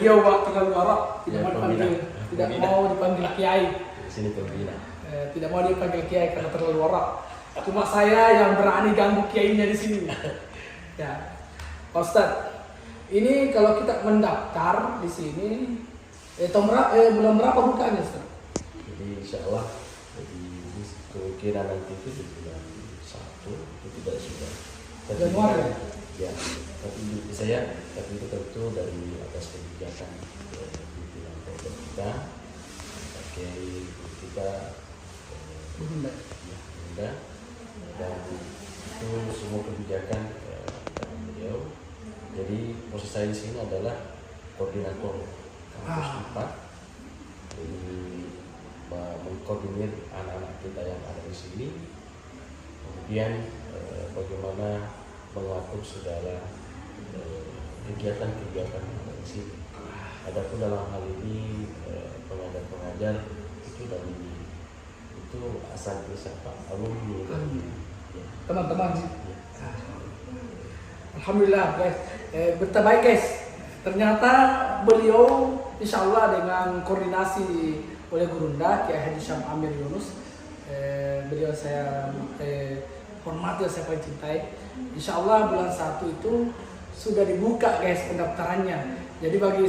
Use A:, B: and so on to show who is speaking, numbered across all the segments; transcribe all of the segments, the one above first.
A: beliau waktu terlalu Arab tidak
B: Ya,
A: mau
B: pembina.
A: dipanggil, tidak
B: Pembina.
A: mau dipanggil kiai.
B: Di sini pembina.
A: Tidak mau dipanggil kiai karena terlalu Arab. Cuma saya yang berani ganggu kiainya di sini. Ya, Pak Ustadz, ini kalau kita mendaftar di sini, bulan berapa bukanya, Ustaz?
B: Jadi insya Allah jadi kemungkinan nanti itu di bulan 1 itu tidak sudah. Tapi
A: Januari, ya?
B: Ya, tapi tapi itu tentu dari atas kebijakan pimpinan program kita, pakai kita
A: Bunda.
B: ya Bunda, dan itu semua kebijakan dari beliau. Jadi posisi saya di sini adalah koordinator kampus 4, jadi mengkoordinir anak-anak kita yang ada di sini, kemudian bagaimana mengatur segala kegiatan-kegiatan yang ada di sini. Adapun dalam hal ini pengajar-pengajar itu dari itu asal siapa alumni dari
A: Teman-teman.
B: ya.
A: Alhamdulillah guys, berita baik guys. Ternyata beliau insya Allah dengan koordinasi oleh Gurunda Kiai Haji Syam Amir Yunus, beliau saya hormati dan saya paling cintai. Insya Allah bulan 1 itu sudah dibuka guys pendaftarannya. Jadi bagi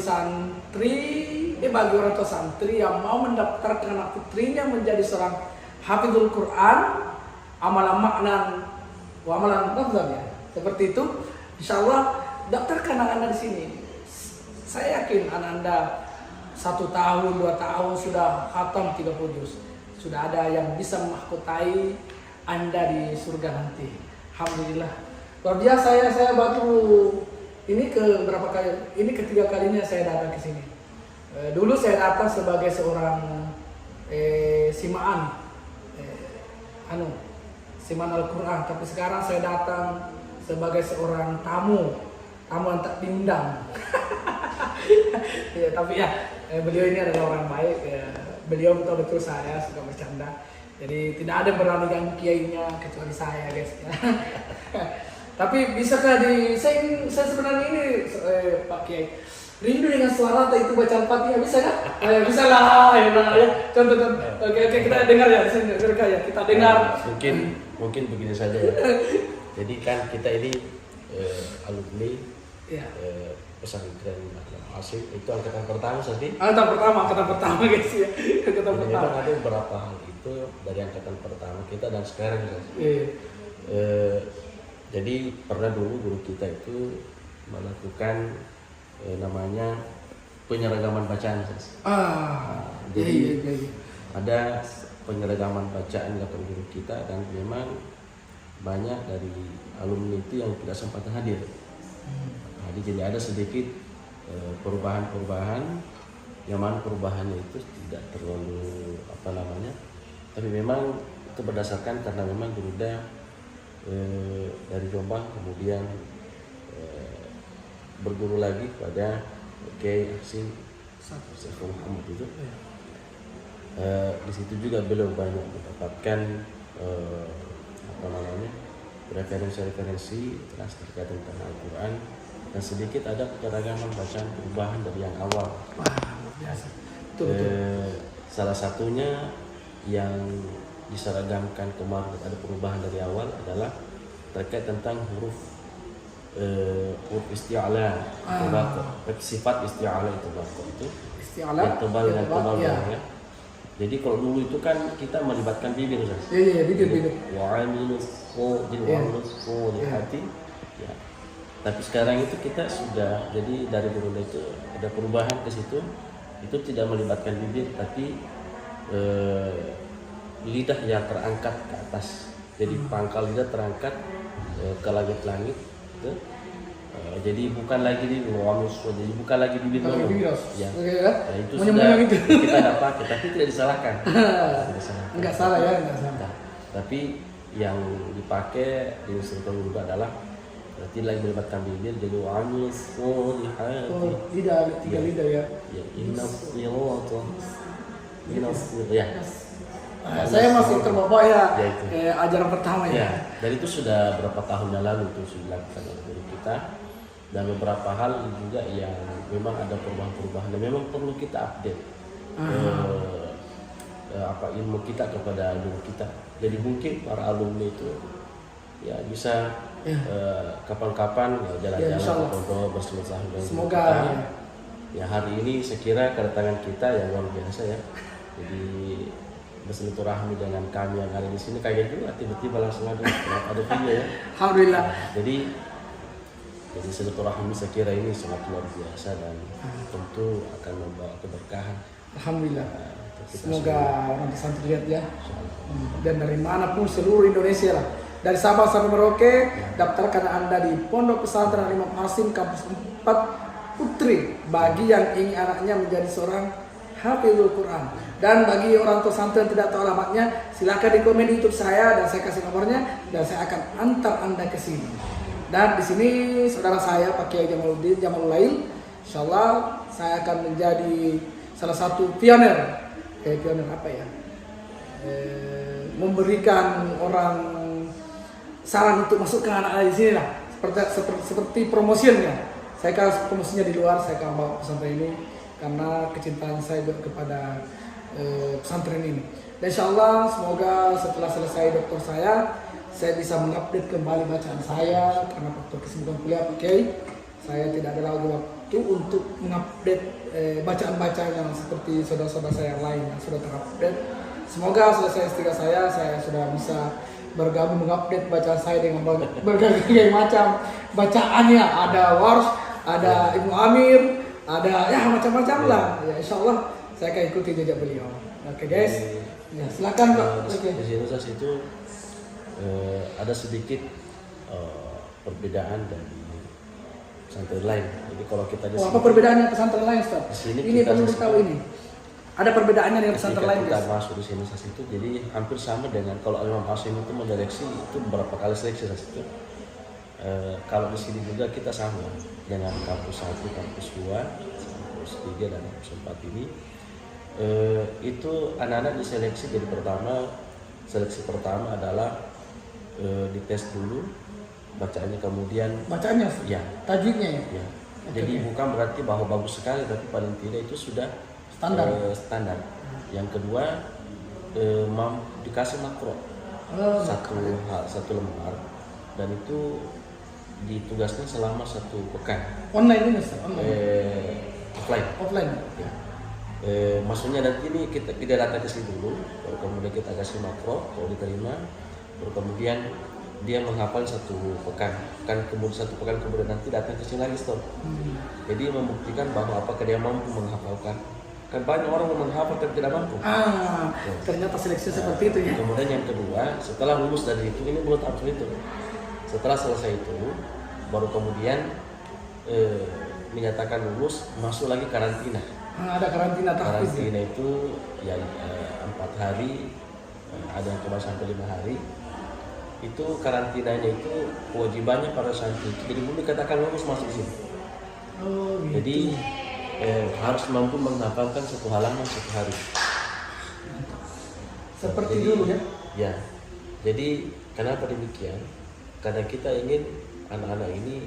A: bagi orang tua santri yang mau mendaftarkan anak putrinya menjadi seorang hafizul Quran, amalan maknan, amalan lafzan ya. Seperti itu, insya Allah daftarkan anak-anak di sini. Saya yakin anak Anda 1 tahun, 2 tahun sudah khatam 30 juz. Sudah ada yang bisa mahkotai Anda di surga nanti. Alhamdulillah. Luar biasa ya, saya baru ini berapa kali? Ini ketiga kalinya saya datang ke sini. Dulu saya datang sebagai seorang simaan simaan Al-Quran, tapi sekarang saya datang sebagai seorang tamu yang tak diundang. Ya, tapi ya beliau ini adalah orang baik. Beliau betul-betul saya suka bercanda. Jadi tidak ada berani ganggu kiainya kecuali saya guys. Tapi bisakah saya sebenarnya ini Pak Kiai rindu dengan suara itu baca Al-Fatihah, bisa kan? Bisa lah ya, contoh. Oke, kita dengar ya, kita dengar.
B: Mungkin begini saja ya. Jadi kan kita ini alumni
A: Ya.
B: pesantren Asif itu angkatan pertama tadi.
A: Angkatan pertama guys ya. Angkatan
B: Jadi
A: pertama.
B: memang ada beberapa hal itu dari angkatan pertama kita dan sekarang guys. Jadi pernah dulu guru kita itu melakukan namanya penyeragaman bacaan. Jadi
A: iya.
B: ada penyeragaman bacaan kata guru kita dan memang banyak dari alumni itu yang tidak sempat hadir. Jadi ada sedikit perubahan-perubahan yang mana perubahannya itu tidak terlalu tapi memang itu berdasarkan karena memang Gurunda dari Jombang kemudian berguru lagi pada Kiai Hasim Muhammad itu. Di situ juga beliau banyak mendapatkan referensi terkait tentang Al-Quran dan sedikit ada keteragaman bacaan perubahan dari yang awal.
A: Wah, luar biasa. Betul.
B: Salah satunya yang diseragamkan kemarin ada perubahan dari awal adalah terkait tentang huruf isti'ala, sifat isti'ala itu yang tebal ya. Jadi kalau dulu itu kan kita melibatkan bibir, Ustaz.
A: Iya, bibir.
B: Wa'amilus di hati. Ya. Tapi sekarang itu kita sudah jadi dari guru itu ada perubahan ke situ. Itu tidak melibatkan bibir tapi lidah yang terangkat ke atas. Jadi pangkal lidah terangkat ke langit-langit gitu. Jadi bukan lagi jadi bukan lagi bibir ya. Nah, itu sudah kita tidak pakai tapi tidak disalahkan.
A: Enggak salah ya, enggak salah.
B: Nah, tapi yang dipakai di instruktur juga adalah tidak melibatkan bibir jadi wa'amil solihati.
A: Lidah, 3 lidah ya.
B: Ya, ya.
A: Saya masih terbawa ya,
B: itu.
A: ajaran pertama ya.
B: Dan itu sudah berapa tahun yang lalu itu sudah dilakukan oleh guru kita. dan beberapa hal juga yang memang ada perubahan-perubahan dan memang perlu kita update ilmu kita kepada guru kita. Jadi mungkin para alumni itu ya bisa kapan-kapan ya jalan-jalan atau bersilaturahmi dengan
A: semoga
B: kita. Ya hari ini saya kira kedatangan kita yang luar biasa ya. Jadi bersilaturahmi dengan kami yang ada di sini kayak juga tiba-tiba langsung ada video ya.
A: Alhamdulillah.
B: Jadi silaturahmi saya kira ini sangat luar biasa dan tentu akan membawa keberkahan.
A: Alhamdulillah. Semoga orang pesantren lihat ya. Dan dari manapun seluruh Indonesia lah. Dari Sabah sampai Merauke, daftarkan Anda di Pondok Pesantren Imam Hasim Kampus 4 Putri bagi yang ingin anaknya menjadi seorang hafizul Quran. Dan bagi orang tua santri yang tidak tahu alamatnya, silakan di komen di YouTube saya dan saya kasih nomornya dan saya akan antar Anda ke sini. Dan di sini saudara saya Pak Kiai Jamaluddin Jamalulail, insyaallah saya akan menjadi salah satu pionir. Pionir apa ya? Memberikan orang saran untuk masuk ke anak-anak di sini lah. Seperti promosinya. Saya kasih promosinya di luar, saya akan bawa pesantren ini karena kecintaan saya kepada pesantren ini. Dan insyaallah semoga setelah selesai doktor saya bisa mengupdate kembali bacaan saya karena faktor kesibukan kuliah saya tidak ada lagi waktu untuk mengupdate bacaan-bacaan yang seperti saudara-saudara saya yang lain yang sudah terupdate. Semoga selesai S3 saya sudah bisa bergabung mengupdate bacaan saya dengan berbagai macam bacaannya. Ada Warsh, ada Ibnu Amir, ada ya macam-macam lah. Ya insyaallah saya akan ikuti jejak beliau. Oke guys, ya silakan Pak.
B: Di Universitas itu ada sedikit perbedaan dari pesantren lain. Jadi kalau kita di sini,
A: apa perbedaannya pesantren lain, Ustaz? Ini perlu ditahu ini. Ada perbedaannya dengan pesantren lain,
B: kita
A: guys.
B: masuk di Universitas itu, jadi hampir sama dengan kalau Imam Hasim itu menyeleksi itu beberapa kali seleksi itu. Kalau di sini juga kita sama dengan kampus 1, kampus 2, kampus 3 dan kampus 4 ini. Itu anak-anak diseleksi jadi seleksi pertama adalah dites dulu bacaannya, kemudian
A: Bacaannya,
B: ya
A: tajwidnya ya.
B: ya. Jadi bukan berarti bahwa bagus sekali, tapi paling tidak itu sudah standar. Yang kedua dikasih makro satu lembar dan itu ditugasnya selama 1 pekan.
A: Online ini, Ustaz?
B: Offline. Ya. Maksudnya nanti ini kita datang ke sini dulu, baru kemudian kita kasih makro, kalau diterima, baru kemudian dia menghafal 1 pekan, kan kemudian 1 pekan kemudian nanti datang ke sini lagi stop. Jadi membuktikan bahwa apakah dia mampu menghafalkan. Kan banyak orang yang menghafal tapi tidak mampu.
A: Ternyata seleksi seperti itu ya.
B: Kemudian yang kedua, setelah lulus dari itu, ini belum tahap itu. Setelah selesai itu, baru kemudian menyatakan lulus, masuk lagi karantina.
A: Ada karantina tahfiz.
B: Karantina itu ya 4 hari, ada yang cuma sampai 5 hari. Itu karantinanya itu kewajibannya pada santri. Jadi belum dikatakan lulus masuk sini.
A: Gitu.
B: Jadi harus mampu menghafalkan 1 halaman 1 hari.
A: Seperti dulu ya.
B: Ya. Jadi kenapa demikian? Karena kita ingin anak-anak ini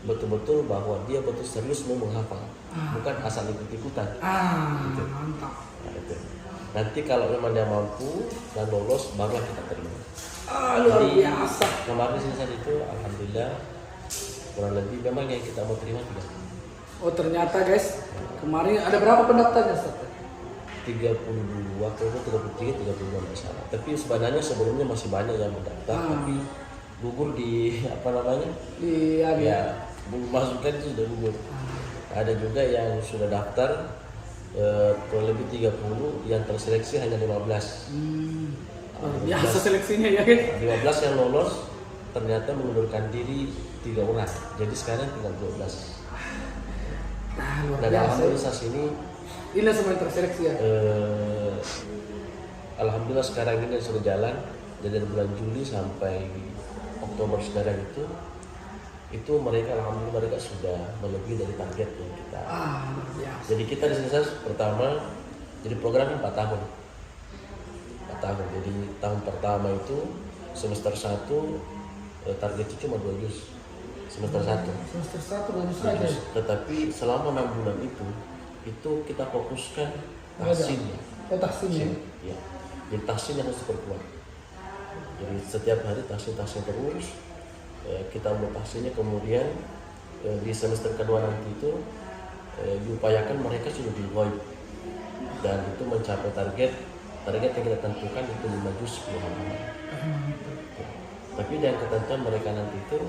B: betul-betul bahwa dia betul serius mau menghafal, bukan asal ikut-ikutan. Gitu.
A: Mantap.
B: Nah, itu. Nanti kalau memang dia mampu dan lolos, barulah kita terima.
A: Luar biasa.
B: Kemarin saat itu, alhamdulillah kurang lebih memang yang kita mau terima 3.
A: Oh ternyata guys, kemarin ada berapa pendaftarnya, Ustaz?
B: 32, 33, 32 masalah. Tapi sebenarnya sebelumnya masih banyak yang mendaftar, tapi gugur di masukkan itu sudah gugur. Ada juga yang sudah daftar kurang lebih 30, yang terseleksi hanya 15.
A: Biasa seleksinya ya kan.
B: 15 yang lolos ternyata mengundurkan diri 3 orang. Jadi sekarang tinggal 12.
A: Luar
B: Dan
A: biasa.
B: alhamdulillah saat ini
A: Semua yang terseleksi ya.
B: alhamdulillah sekarang ini sudah jalan. Jadi dari bulan Juli sampai Oktober sekarang itu mereka alhamdulillah mereka sudah melebihi dari target yang kita.
A: Luar biasa.
B: Jadi kita di sini pertama, jadi programnya 4 tahun. 4 tahun. Jadi tahun pertama itu semester 1 targetnya cuma 2 juz. semester 1.
A: Semester 1 baru saja.
B: Tetapi selama 6 bulan itu kita fokuskan tahsinnya.
A: Oh, tahsin ya.
B: Ya. Jadi tahsin yang harus diperkuat. Jadi setiap hari tahsin terus. Kita mau tahsinnya, kemudian di semester kedua nanti itu diupayakan mereka sudah di ghaib dan itu mencapai target yang kita tentukan itu 5 juz 10 halaman. Tapi dengan ketentuan mereka nanti itu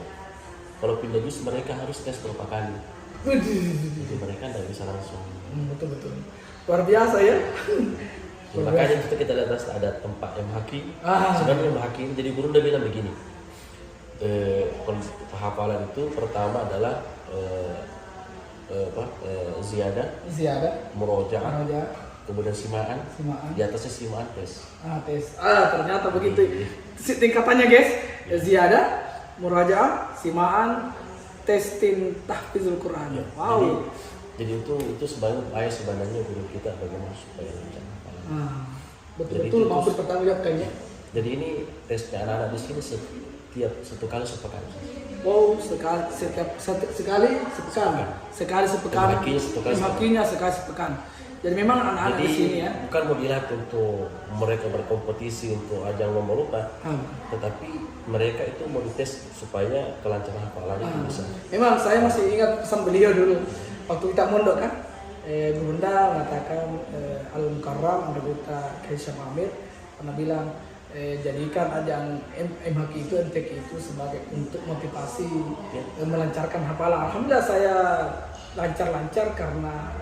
B: kalau pindah juz mereka harus tes berapa kali. Jadi mereka tidak bisa langsung.
A: Betul. Luar biasa ya.
B: Makanya itu kita lihat ada tempat MHQ. Sebenarnya MHQ ini jadi guru udah bilang begini. Hafalan itu pertama adalah ziyadah, murojaah, kemudian simaan, di atasnya simaan tes.
A: Tes. Ternyata begitu tingkatannya guys. Ziyadah, murojaah, simaan, testing tahfizul Quran.
B: Ya,
A: wow.
B: Jadi itu sebenarnya guru kita bagaimana supaya lancar hafalan.
A: Betul maksud pertama jawabkan ya.
B: Jadi ini tesnya anak-anak di sini setiap 1 kali sepekan.
A: Oh, sekali sepekan. MHQ-nya sekali sepekan. Jadi memang anak-anak di sini ya.
B: Bukan mau dilatih untuk mereka berkompetisi untuk ajang lomba lupa, tetapi mereka itu mau dites supaya kelancaran hafalannya bisa.
A: Memang saya masih ingat pesan beliau dulu waktu kita mondok kan. Bunda mengatakan Al-Mukarram anggota Kiai Syam Amir pernah bilang jadikan ajang MHQ itu MTQ itu sebagai untuk motivasi melancarkan hafalan. Alhamdulillah saya lancar karena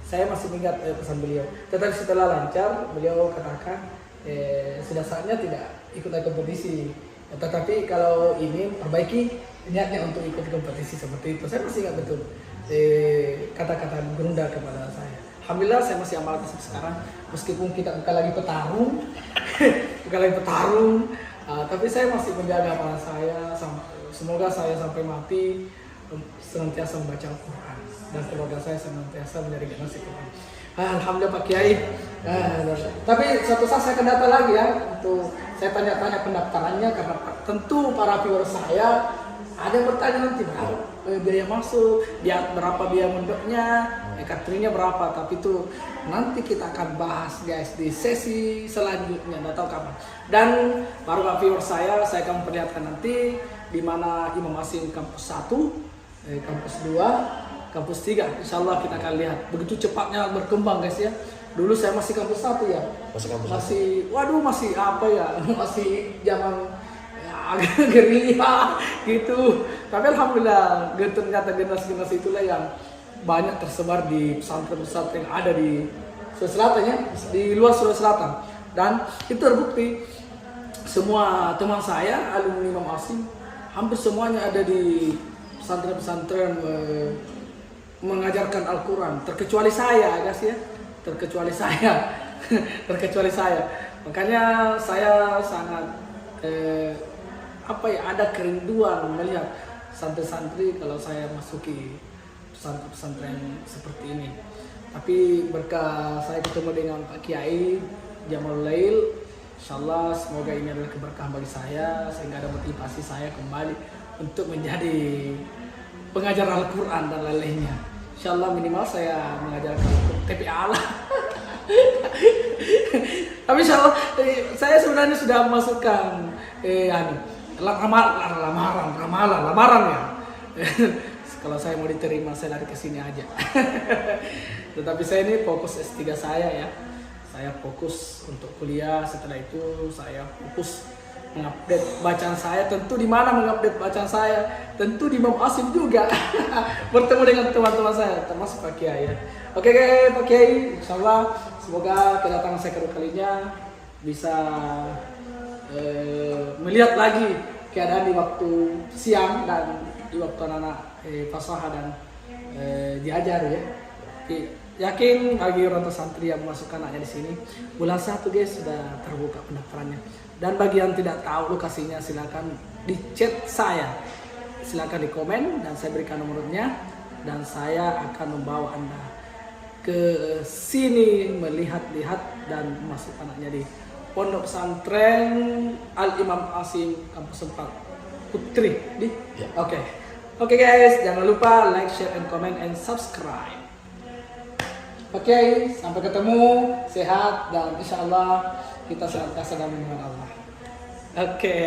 A: saya masih ingat pesan beliau. Tetapi setelah lancar beliau katakan sudah saatnya tidak ikut kompetisi. Tetapi kalau ini perbaiki niatnya untuk ikut kompetisi seperti itu. Saya masih ingat betul kata-kata Gurunda kepada saya. Alhamdulillah saya masih amalkan sampai sekarang meskipun kita bukan lagi petarung, tapi saya masih menjaga hafalan saya. Semoga saya sampai mati senantiasa membaca Al-Quran dan keluarga saya senantiasa menjadi generasi Quran. Alhamdulillah Pak Kiai. Tapi suatu saat saya akan datang lagi ya untuk saya tanya-tanya pendaftarannya karena tentu para viewer saya ada yang bertanya nanti berapa biaya masuk, berapa biaya mondoknya, katrinya berapa. Tapi itu nanti kita akan bahas guys di sesi selanjutnya, nggak tahu kapan. Dan para viewer saya akan memperlihatkan nanti di mana Imam Asim kampus 1, kampus 2, kampus 3. Insya Allah kita akan lihat begitu cepatnya berkembang guys ya. Dulu saya masih kampus 1 ya. Masih apa ya? Masih zaman agak gerilya gitu. Tapi alhamdulillah ternyata generasi itulah yang banyak tersebar di pesantren-pesantren yang ada di Sulawesi Selatan ya, di luar Sulawesi Selatan. Dan itu terbukti semua teman saya alumni Imam Asim hampir semuanya ada di pesantren-pesantren mengajarkan Al-Quran, terkecuali saya guys ya, terkecuali saya. Makanya saya sangat ada kerinduan melihat santri-santri kalau saya masuki pesantren seperti ini. Tapi berkah saya ketemu dengan Pak Kiai Jamalul Lail, insyaallah semoga ini adalah keberkahan bagi saya sehingga ada motivasi saya kembali untuk menjadi pengajar Al-Quran dan lain-lainnya. Insyaallah minimal saya mengajarkan TPA lah. Tapi insyaallah saya sebenarnya sudah memasukkan lamaran ya. Kalau saya mau diterima saya lari ke sini aja. Tetapi saya ini fokus S3 saya ya. Saya fokus untuk kuliah, setelah itu saya fokus mengupdate bacaan saya. Tentu di mana mengupdate bacaan saya? Tentu di Imam Asim juga. Bertemu dengan teman-teman saya termasuk Pak Kiai ya. Oke Pak Kiai, insyaallah semoga kedatangan saya kedua kalinya bisa melihat lagi keadaan di waktu siang dan di waktu anak-anak fasaha dan diajar ya. Yakin bagi orang tua santri yang memasukkan anaknya di sini, bulan 1 guys sudah terbuka pendaftarannya. Dan bagi yang tidak tahu lokasinya silakan di chat saya, silakan di komen dan saya berikan nomornya dan saya akan membawa Anda ke sini melihat-lihat dan masuk anaknya di Pondok Pesantren Al Imam Asim Kampus 4 Putri di.
B: Ya.
A: Oke guys, jangan lupa like, share, and comment, and subscribe. Oke, sampai ketemu, sehat, dan insya Allah kita senantiasa dalam lindungan Allah. Oke.